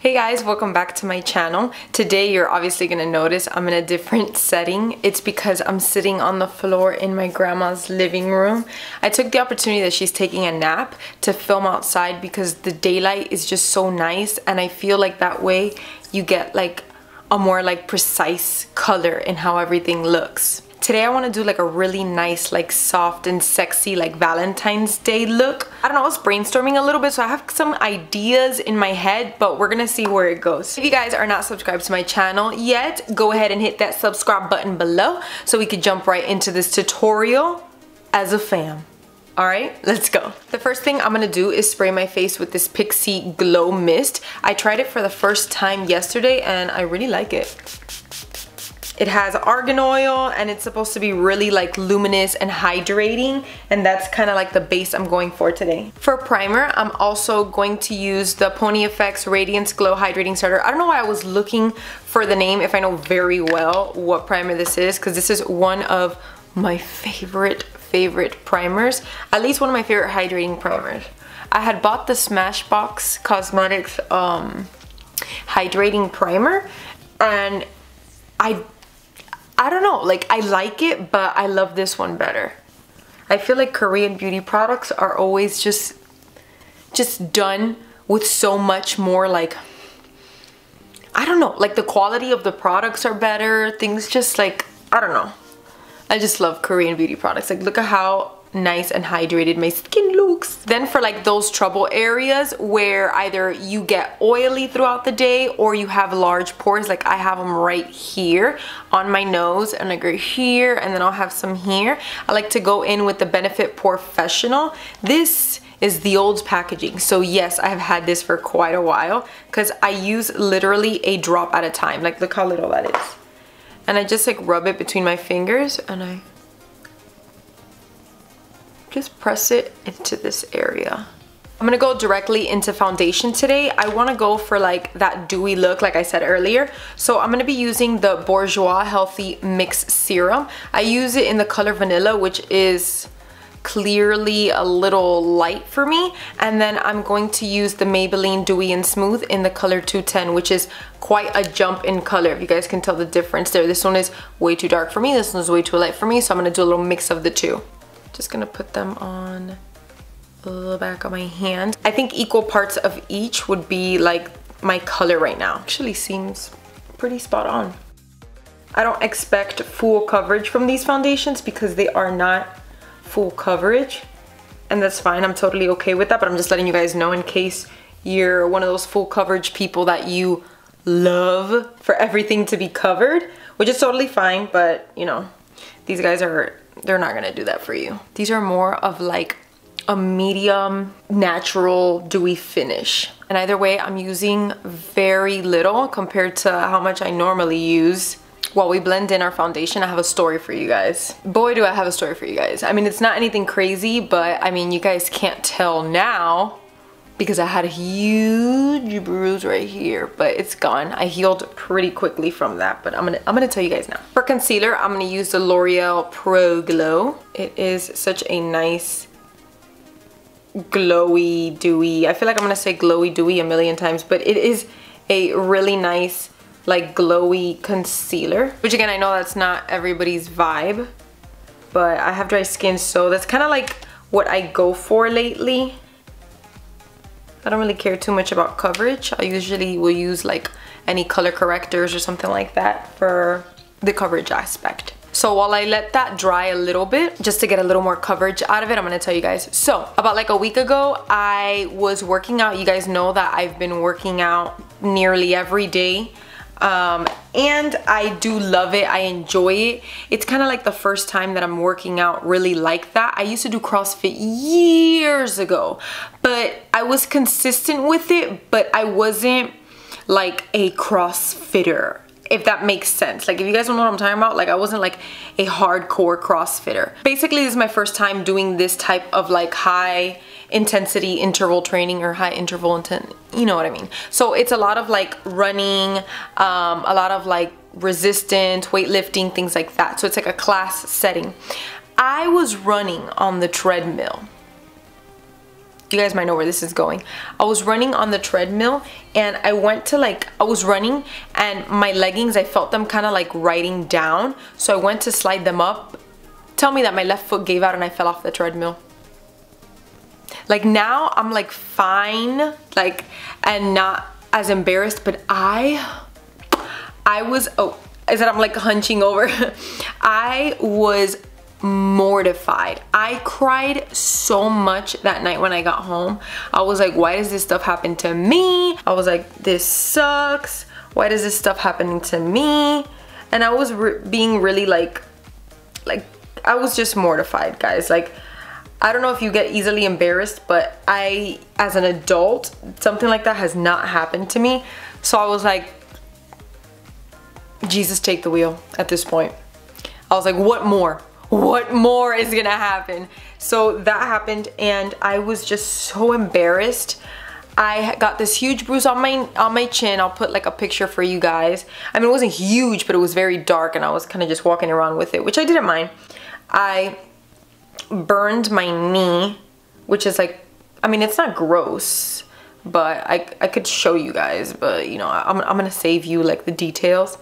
Hey guys, welcome back to my channel. Today you're obviously gonna notice I'm in a different setting. It's because I'm sitting on the floor in my grandma's living room. I took the opportunity that she's taking a nap to film outside because the daylight is just so nice, and I feel like that way you get like a more like precise color in how everything looks. Today I want to do like a really nice, like soft and sexy, like Valentine's Day look. I don't know, I was brainstorming a little bit, so I have some ideas in my head, but we're gonna see where it goes. If you guys are not subscribed to my channel yet, go ahead and hit that subscribe button below so we could jump right into this tutorial as a fam. Alright, let's go. The first thing I'm gonna do is spray my face with this Pixi Glow Mist. I tried it for the first time yesterday and I really like it. It has argan oil and it's supposed to be really like luminous and hydrating, and that's kind of like the base I'm going for today. For primer, I'm also going to use the Pony FX Radiance Glow Hydrating Starter. I don't know why I was looking for the name if I know very well what primer this is, because this is one of my favorite primers. At least one of my favorite hydrating primers. I had bought the Smashbox Cosmetics hydrating primer, and I don't know, like I like it, but I love this one better. I feel like Korean beauty products are always just done with so much more, like, I don't know, like the quality of the products are better, things just like, I don't know. I just love Korean beauty products. Like, look at how nice and hydrated my skin looks. Then for like those trouble areas where either you get oily throughout the day or you have large pores, like I have them right here on my nose and like right here, and then I'll have some here. I like to go in with the Benefit Professional. This is the old packaging, so yes, I have had this for quite a while because I use literally a drop at a time. Like, look how little that is. And I just like rub it between my fingers and I just press it into this area. I'm gonna go directly into foundation today. I wanna go for like that dewy look like I said earlier. So I'm gonna be using the Bourjouis Healthy Mix Serum. I use it in the color Vanilla, which is clearly a little light for me. And then I'm going to use the Maybelline Dewy and Smooth in the color 210, which is quite a jump in color. If you guys can tell the difference there. This one is way too dark for me, this one is way too light for me, so I'm gonna do a little mix of the two. Just gonna put them on the back of my hand. I think equal parts of each would be like my color right now. Actually seems pretty spot on. I don't expect full coverage from these foundations because they are not full coverage, and that's fine. I'm totally okay with that, but I'm just letting you guys know in case you're one of those full coverage people that you love for everything to be covered, which is totally fine, but you know, these guys they're not gonna do that for you. These are more of like a medium natural dewy finish, and either way I'm using very little compared to how much I normally use. While we blend in our foundation, I have a story for you guys. Boy, do I have a story for you guys. I mean, it's not anything crazy, but I mean, you guys can't tell now because I had a huge bruise right here, but it's gone. I healed pretty quickly from that, but I'm gonna tell you guys now. For concealer, I'm gonna use the L'Oreal Pro Glow. It is such a nice glowy, dewy. I feel like I'm gonna say glowy, dewy a million times, but it is a really nice, like glowy concealer, which again, I know that's not everybody's vibe, but I have dry skin, so that's kind of like what I go for lately. I don't really care too much about coverage. I usually will use like any color correctors or something like that for the coverage aspect. So while I let that dry a little bit, just to get a little more coverage out of it, I'm gonna tell you guys. So about like a week ago, I was working out. You guys know that I've been working out nearly every day. And I do love it. I enjoy it. It's kind of like the first time that I'm working out really like that. I used to do CrossFit years ago, but I was consistent with it, but I wasn't like a CrossFitter, if that makes sense. Like, if you guys don't know what I'm talking about, like I wasn't like a hardcore CrossFitter. Basically, this is my first time doing this type of like high intensity interval training, or high interval intent, you know what I mean. So it's a lot of like running, a lot of like resistance, weightlifting, things like that. So it's like a class setting. I was running on the treadmill You guys might know where this is going. I was running on the treadmill and I went to like, I was running and my leggings, I felt them kind of like riding down. So I went to slide them up. Tell me that my left foot gave out and I fell off the treadmill. Like now I'm like fine, like, and not as embarrassed, but I was, oh, is that I'm like hunching over. I was mortified. I cried so much that night when I got home. I was like, why does this stuff happen to me? I was like, this sucks. Why does this stuff happening to me? And I was being really like I was just mortified, guys. Like, I don't know if you get easily embarrassed, but I, as an adult, something like that has not happened to me. So I was like, Jesus, take the wheel at this point. I was like, what more? What more is gonna happen? So that happened and I was just so embarrassed. I got this huge bruise on my chin. I'll put like a picture for you guys. I mean, it wasn't huge, but it was very dark and I was kind of just walking around with it, which I didn't mind. I burned my knee, which is like, I mean, it's not gross, but I could show you guys, but you know, I'm gonna save you like the details.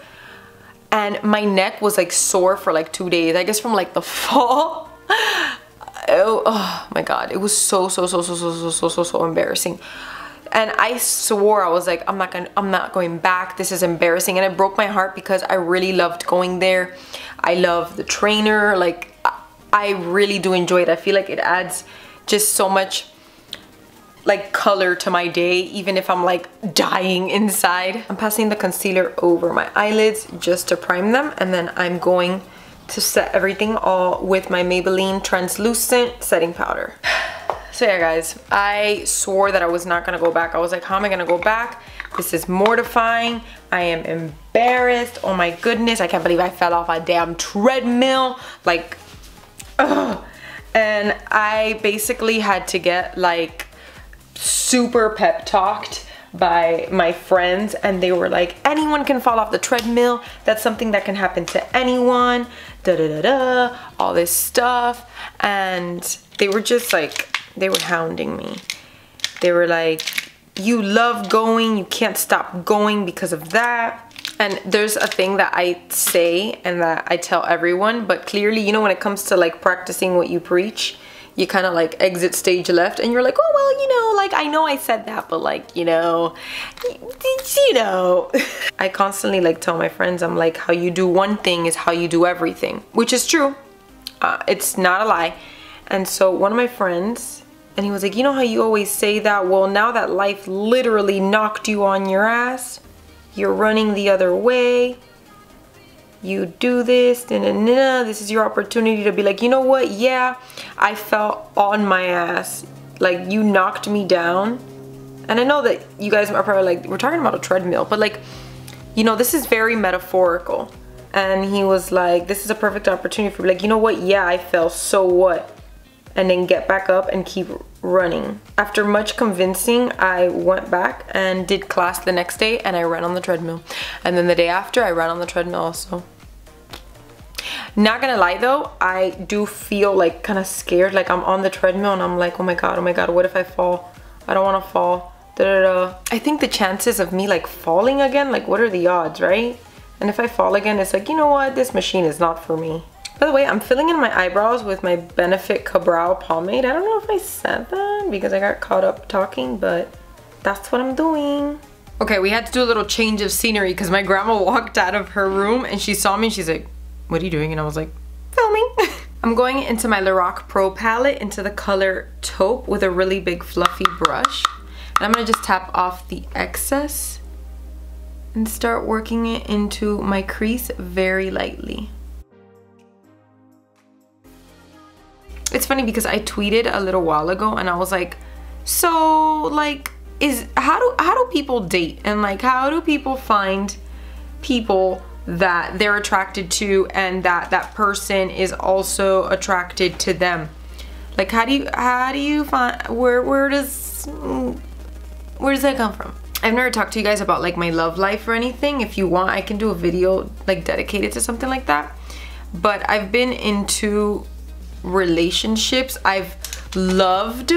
And my neck was like sore for like 2 days, I guess from like the fall. Oh my God, it was so embarrassing. And I swore, I was like, I'm not going back. This is embarrassing. And it broke my heart because I really loved going there. I love the trainer. Like, I really do enjoy it. I feel like it adds just so much like color to my day, even if I'm like dying inside. I'm passing the concealer over my eyelids just to prime them, and then I'm going to set everything all with my Maybelline translucent setting powder. So yeah, guys, I swore that I was not gonna go back. I was like, how am I gonna go back? This is mortifying. I am embarrassed. Oh my goodness, I can't believe I fell off a damn treadmill. Like, ugh. And I basically had to get like super pep talked by my friends, and they were like, anyone can fall off the treadmill. That's something that can happen to anyone. Da da da da, all this stuff. And they were just like, they were hounding me. They were like, you love going, you can't stop going because of that. And there's a thing that I say and that I tell everyone, but clearly, you know, when it comes to like practicing what you preach, you kind of like exit stage left and you're like, oh, well, you know, like, I know I said that, but like, you know. I constantly like tell my friends, I'm like, how you do one thing is how you do everything, which is true. It's not a lie. And so one of my friends, and he was like, you know how you always say that? Well, now that life literally knocked you on your ass, you're running the other way. You do this, this is your opportunity to be like, you know what, yeah, I fell on my ass, like, you knocked me down. And I know that you guys are probably like, we're talking about a treadmill, but like, you know, this is very metaphorical. And he was like, this is a perfect opportunity for me, like, you know what, yeah, I fell, so what? And then get back up and keep running. After much convincing, I went back and did class the next day, and I ran on the treadmill. And then the day after, I ran on the treadmill also. Not gonna lie though, I do feel like kind of scared. Like, I'm on the treadmill and I'm like, oh my god, what if I fall? I don't want to fall. Da, da, da. I think the chances of me like falling again, like, what are the odds, right? And if I fall again, it's like, you know what, this machine is not for me. By the way, I'm filling in my eyebrows with my Benefit Kabrow pomade. I don't know if I said that because I got caught up talking, but that's what I'm doing. Okay, we had to do a little change of scenery because my grandma walked out of her room and she saw me and she's like, what are you doing? And I was like, filming. I'm going into my Lora Pro Palette into the color Taupe with a really big fluffy brush. And I'm gonna just tap off the excess and start working it into my crease very lightly. It's funny because I tweeted a little while ago and I was like, so like, how do people date? And like, how do people find people that they're attracted to and that person is also attracted to them? Like, how do you find, where does that come from? I've never talked to you guys about like my love life or anything. If you want, I can do a video like dedicated to something like that. But I've been into relationships. I've loved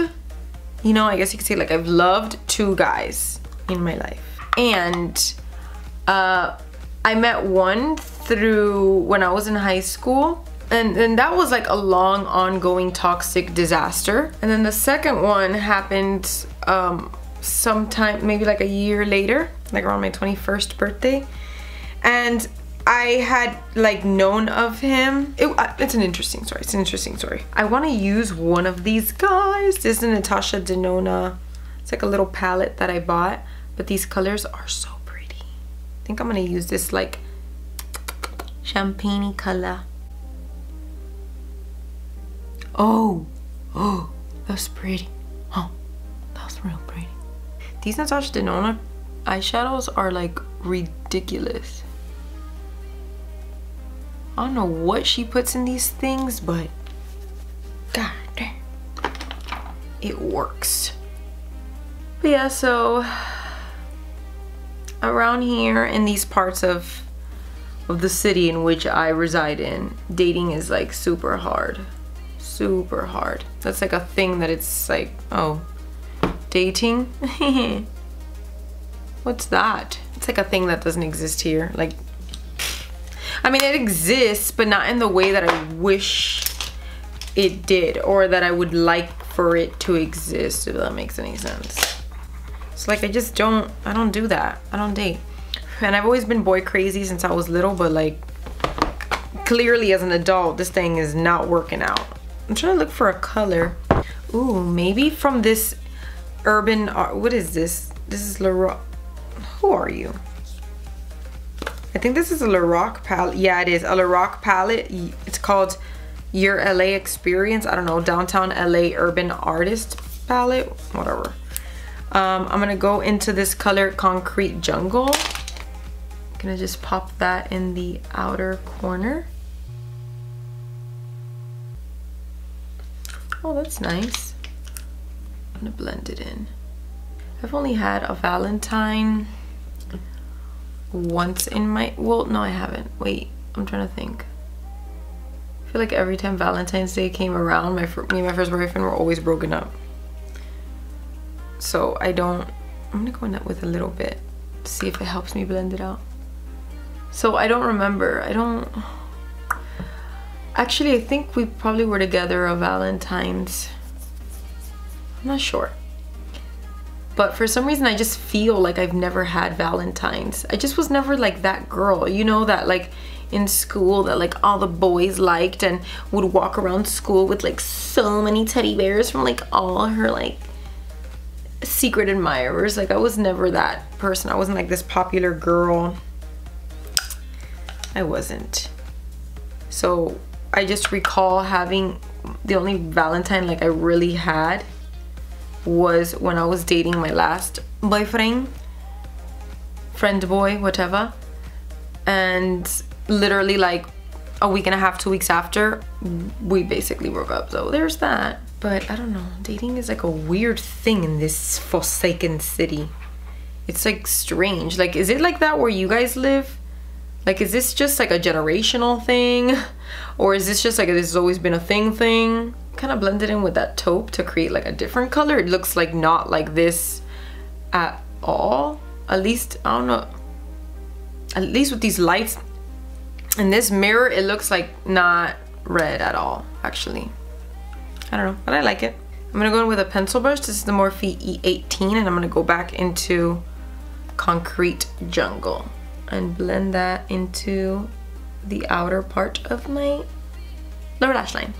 you know, I guess you could say like I've loved 2 guys in my life. And I met one through when I was in high school. And that was like a long ongoing toxic disaster. And then the second one happened sometime, maybe like a year later, like around my 21st birthday. And I had like known of him. It's an interesting story. It's an interesting story. I want to use one of these guys. This is a Natasha Denona. It's like a little palette that I bought. But these colors are so pretty. I think I'm going to use this like champagne color. Oh, that's pretty. Oh, that's real pretty. These Natasha Denona eyeshadows are like ridiculous. I don't know what she puts in these things, but god damn, it works. But yeah, so around here in these parts of the city in which I reside in, dating is like super hard. Super hard. That's like a thing that it's like, oh, dating? What's that? It's like a thing that doesn't exist here. Like, I mean, it exists, but not in the way that I wish it did, or that I would like for it to exist, if that makes any sense. It's like I don't do that. I don't date. And I've always been boy crazy since I was little, but like clearly as an adult, this thing is not working out. I'm trying to look for a color. Ooh, maybe from this urban art. What is this? This is Lora. Who are you? I think this is a Lora palette. Yeah, it is a Lora palette. It's called Your LA Experience. I don't know, Downtown LA Urban Artist palette, whatever. I'm gonna go into this color Concrete Jungle. I'm gonna just pop that in the outer corner. Oh, that's nice. I'm gonna blend it in. I've only had a Valentine once in my, well, no, I haven't. Wait, I'm trying to think. I feel like every time Valentine's Day came around, me and my first boyfriend were always broken up. So I'm gonna go in that with a little bit to see if it helps me blend it out. So I don't remember. Actually, I think we probably were together on Valentine's. I'm not sure. But for some reason, I just feel like I've never had Valentines. I just was never like that girl, you know, that like in school that like all the boys liked and would walk around school with like so many teddy bears from like all her like secret admirers. Like I was never that person. I wasn't like this popular girl. I wasn't. So I just recall having the only Valentine like I really had was when I was dating my last boyfriend, friend boy, whatever. And literally like a week and a half, 2 weeks after, we basically broke up. So there's that. But I don't know, dating is like a weird thing in this forsaken city. It's like strange. Like, is it like that where you guys live? Like, is this just like a generational thing? Or is this just like this has always been a thing? Kind of blended in with that taupe to create like a different color. It looks like not like this at all. At least, I don't know. At least with these lights in this mirror, it looks like not red at all, actually. I don't know, but I like it. I'm gonna go in with a pencil brush. This is the Morphe E18, and I'm gonna go back into Concrete Jungle and blend that into the outer part of my lower lash line.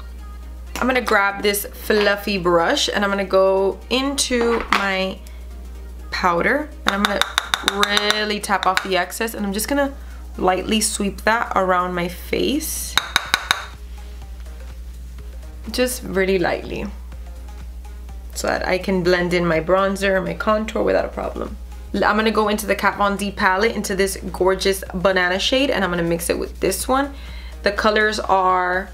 I'm gonna grab this fluffy brush and I'm gonna go into my powder and I'm gonna really tap off the excess, and I'm just gonna lightly sweep that around my face. Just really lightly, so that I can blend in my bronzer, my contour without a problem. I'm gonna go into the Kat Von D palette, into this gorgeous banana shade, and I'm gonna mix it with this one. The colors are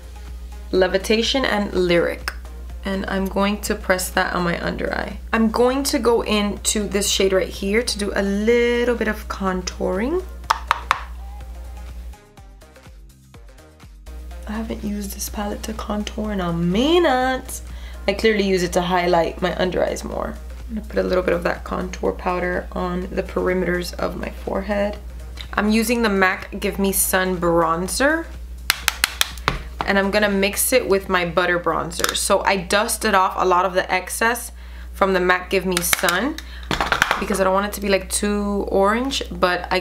Levitation and Lyric, and I'm going to press that on my under eye. I'm going to go into this shade right here to do a little bit of contouring. I haven't used this palette to contour in a minute. I clearly use it to highlight my under eyes more. I'm gonna put a little bit of that contour powder on the perimeters of my forehead. I'm using the MAC Give Me Sun bronzer, and I'm gonna mix it with my butter bronzer. So I dusted off a lot of the excess from the MAC Give Me Sun because I don't want it to be like too orange, but I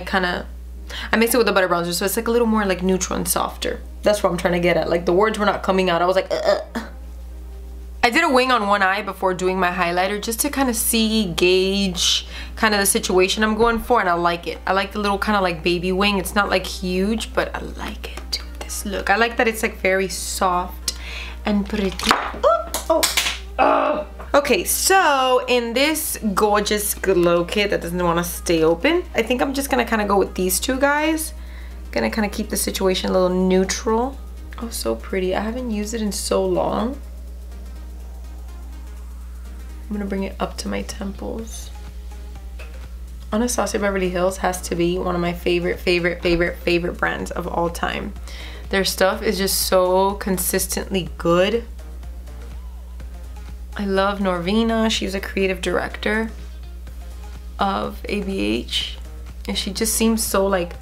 mixed it with the butter bronzer, so it's like a little more like neutral and softer. That's what I'm trying to get at. Like the words were not coming out. I was like, I did a wing on one eye before doing my highlighter just to kind of gauge kind of the situation I'm going for, and I like it. I like the little kind of like baby wing. It's not like huge, but I like it to this look. I like that it's like very soft and pretty. Okay, so in this gorgeous glow kit that doesn't want to stay open, I think I'm just gonna kind of go with these two guys. Gonna kind of keep the situation a little neutral. Oh, so pretty. I haven't used it in so long. I'm gonna bring it up to my temples. Anastasia Beverly Hills has to be one of my favorite brands of all time. Their stuff is just so consistently good. I love Norvina. She's a creative director of ABH, and she just seems so like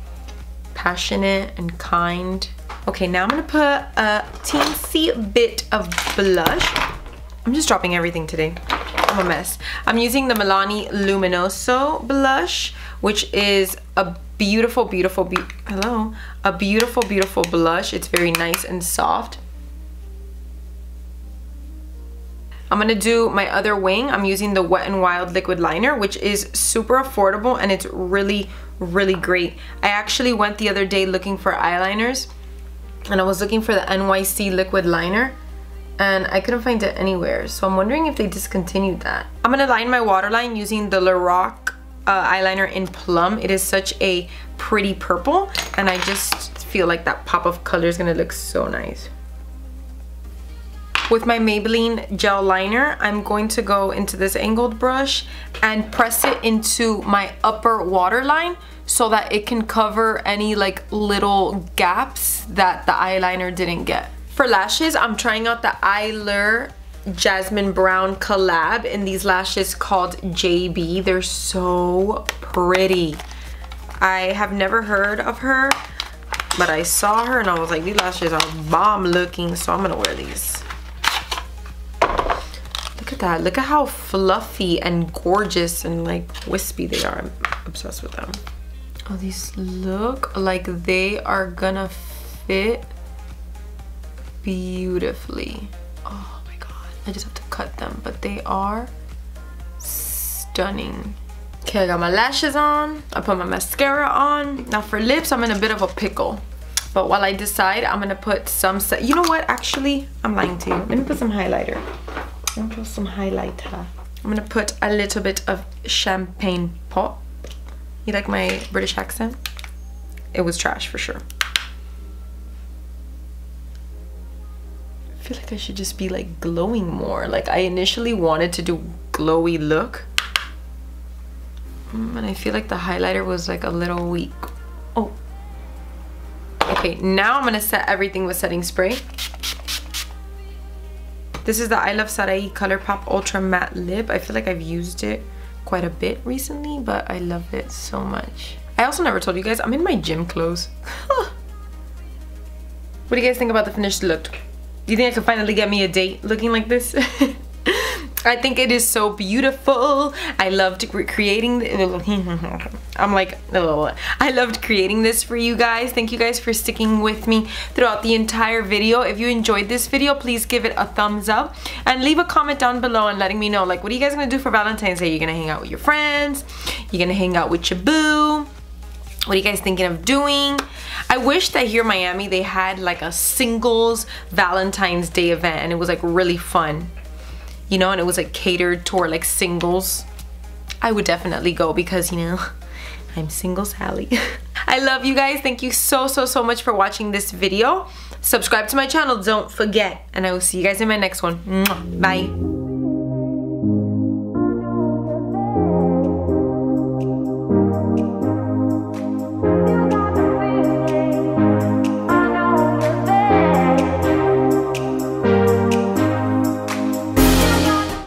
passionate and kind. Okay, now I'm gonna put a teensy bit of blush. I'm just dropping everything today. I'm a mess. I'm using the Milani Luminoso blush, which is a beautiful blush. It's very nice and soft. I'm gonna do my other wing. I'm using the Wet n Wild liquid liner, which is super affordable and it's really great. I actually went the other day looking for eyeliners, and I was looking for the NYC liquid liner and I couldn't find it anywhere, so I'm wondering if they discontinued that. I'm gonna line my waterline using the Lora eyeliner in Plum. It is such a pretty purple, and I just feel like that pop of color is gonna look so nice. With my Maybelline gel liner, I'm going to go into this angled brush and press it into my upper waterline so that it can cover any like little gaps that the eyeliner didn't get. For lashes, I'm trying out the Eyelure Jasmine Brown collab in these lashes called JB. They're so pretty. I have never heard of her, but I saw her and I was like, these lashes are bomb looking, so I'm gonna wear these. Look at that. Look at how fluffy and gorgeous and like wispy they are. I'm obsessed with them. Oh, these look like they are gonna fit beautifully. Oh my god. I just have to cut them, but they are stunning. Okay, I got my lashes on. I put my mascara on. Now for lips, I'm in a bit of a pickle. But while I decide, I'm gonna put some, you know what, actually, I'm lying to you. Let me put some highlighter. I'm gonna put some highlighter. I'm gonna put a little bit of champagne pop. You like my British accent? It was trash for sure. I feel like I should just be like glowing more. Like I initially wanted to do glowy look. And I feel like the highlighter was like a little weak. Oh. Okay, now I'm gonna set everything with setting spray. This is the I Love Sarai ColourPop Ultra Matte Lip. I feel like I've used it quite a bit recently, but I love it so much. I also never told you guys, I'm in my gym clothes. What do you guys think about the finished look? Do you think I could finally get me a date looking like this? I think it is so beautiful. I loved creating, I'm like, I loved creating this for you guys. Thank you guys for sticking with me throughout the entire video. If you enjoyed this video, please give it a thumbs up and leave a comment down below and letting me know, like, what are you guys gonna do for Valentine's Day? You're gonna hang out with your friends? You're gonna hang out with your boo? What are you guys thinking of doing? I wish that here in Miami they had like a singles Valentine's Day event and it was like really fun. You know, and it was like catered toward like singles. I would definitely go because, you know, I'm single Sally. I love you guys. Thank you so much for watching this video. Subscribe to my channel, don't forget. And I will see you guys in my next one. Bye.